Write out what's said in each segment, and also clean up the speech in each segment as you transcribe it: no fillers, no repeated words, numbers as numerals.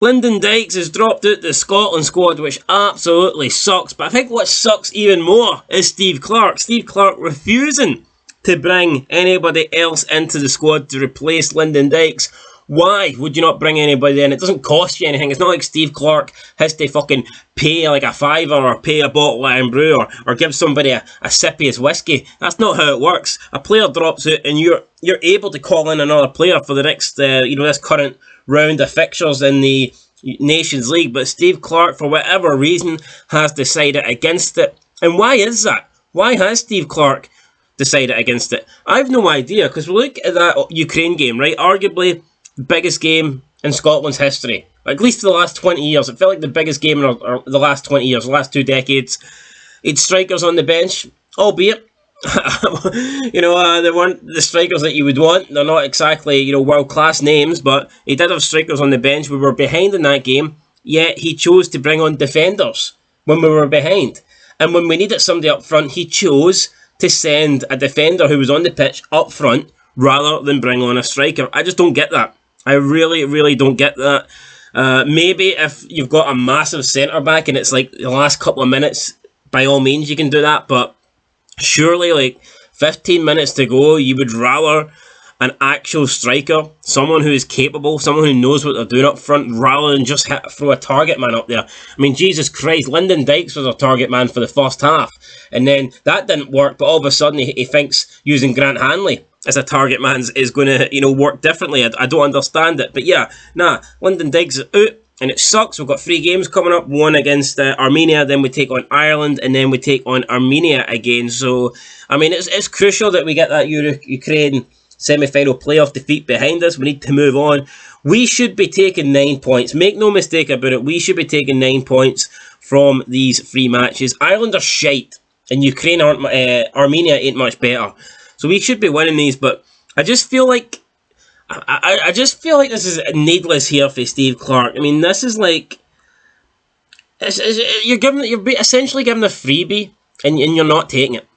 Lyndon Dykes has dropped out the Scotland squad, which absolutely sucks. But I think what sucks even more is Steve Clarke. Steve Clarke refusing to bring anybody else into the squad to replace Lyndon Dykes. Why would you not bring anybody in? It doesn't cost you anything. It's not like Steve Clarke has to fucking pay like a fiver or pay a bottle of Iron Brew or give somebody a sip of his whiskey. That's not how it works. A player drops out and you're able to call in another player for the next, this current round of fixtures in the Nations League. But Steve Clarke, for whatever reason, has decided against it. And why is that? Why has Steve Clarke decided against it? I have no idea, because we look at that Ukraine game, right? Arguably the biggest game in Scotland's history, at least for the last 20 years. It felt like the biggest game in the last 20 years, the last 2 decades. He had strikers on the bench, albeit they weren't the strikers that you would want. They're not exactly, world-class names, but he did have strikers on the bench. We were behind in that game, yet he chose to bring on defenders when we were behind. And when we needed somebody up front, he chose to send a defender who was on the pitch up front rather than bring on a striker. I just don't get that. I really, really don't get that. Maybe if you've got a massive centre-back and it's like the last couple of minutes, by all means you can do that, but surely, 15 minutes to go, you would rather an actual striker, someone who is capable, someone who knows what they're doing up front, rather than just throw a target man up there. I mean, Jesus Christ, Lyndon Dykes was a target man for the first half, and then that didn't work, but all of a sudden he thinks using Grant Hanley as a target man is going to, work differently. I don't understand it. But yeah, Lyndon Dykes is out. And it sucks. We've got 3 games coming up. One against Armenia, then we take on Ireland, and then we take on Armenia again. So, I mean, it's crucial that we get that Ukraine semi-final playoff defeat behind us. We need to move on. We should be taking 9 points. Make no mistake about it. We should be taking 9 points from these 3 matches. Ireland are shite, and Armenia ain't much better. So we should be winning these, but I just feel like I just feel like this is needless here for Steve Clarke. I mean, this is like you're essentially giving a freebie, and you're not taking it.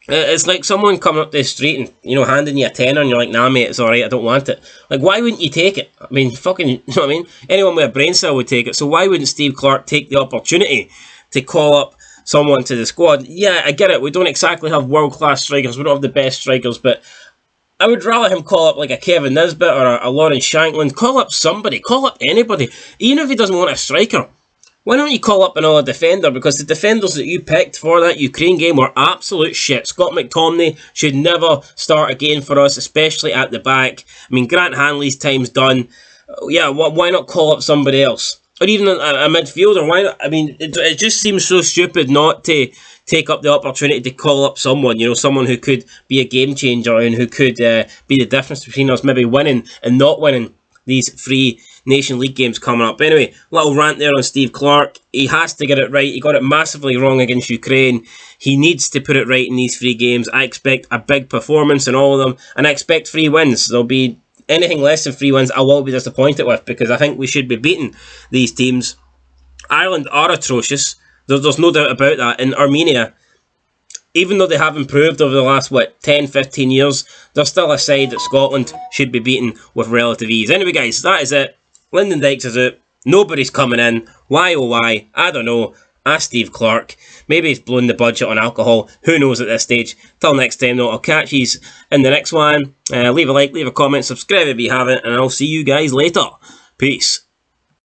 It's like someone coming up the street and handing you a tenner, and you're like, "Nah, mate, it's all right. I don't want it." Like, why wouldn't you take it? I mean, fucking, you know what I mean? Anyone with a brain cell would take it. So why wouldn't Steve Clarke take the opportunity to call up someone to the squad? Yeah, I get it. We don't exactly have world-class strikers. We don't have the best strikers, but I would rather him call up like a Kevin Nisbet or a Lawrence Shankland. Call up somebody. Call up anybody. Even if he doesn't want a striker. Why don't you call up another defender? Because the defenders that you picked for that Ukraine game were absolute shit. Scott McTominay should never start again for us, especially at the back. I mean, Grant Hanley's time's done. Yeah, why not call up somebody else? Or even a midfielder. Why not? I mean, it just seems so stupid not to take up the opportunity to call up someone, someone who could be a game changer and who could be the difference between us maybe winning and not winning these 3 Nation League games coming up. Anyway, little rant there on Steve Clarke. He has to get it right. He got it massively wrong against Ukraine. He needs to put it right in these 3 games. I expect a big performance in all of them, and I expect 3 wins. There'll be anything less than 3 wins I will be disappointed with, because I think we should be beating these teams. Ireland are atrocious. There's no doubt about that. In Armenia, even though they have improved over the last, 10, 15 years, they're still a side that Scotland should be beating with relative ease. Anyway, guys, that is it. Lyndon Dykes is out. Nobody's coming in. Why, oh why? I don't know. Ask Steve Clarke. Maybe he's blown the budget on alcohol. Who knows at this stage? Till next time, though, I'll catch you in the next one. Leave a like, leave a comment, subscribe if you haven't, and I'll see you guys later. Peace.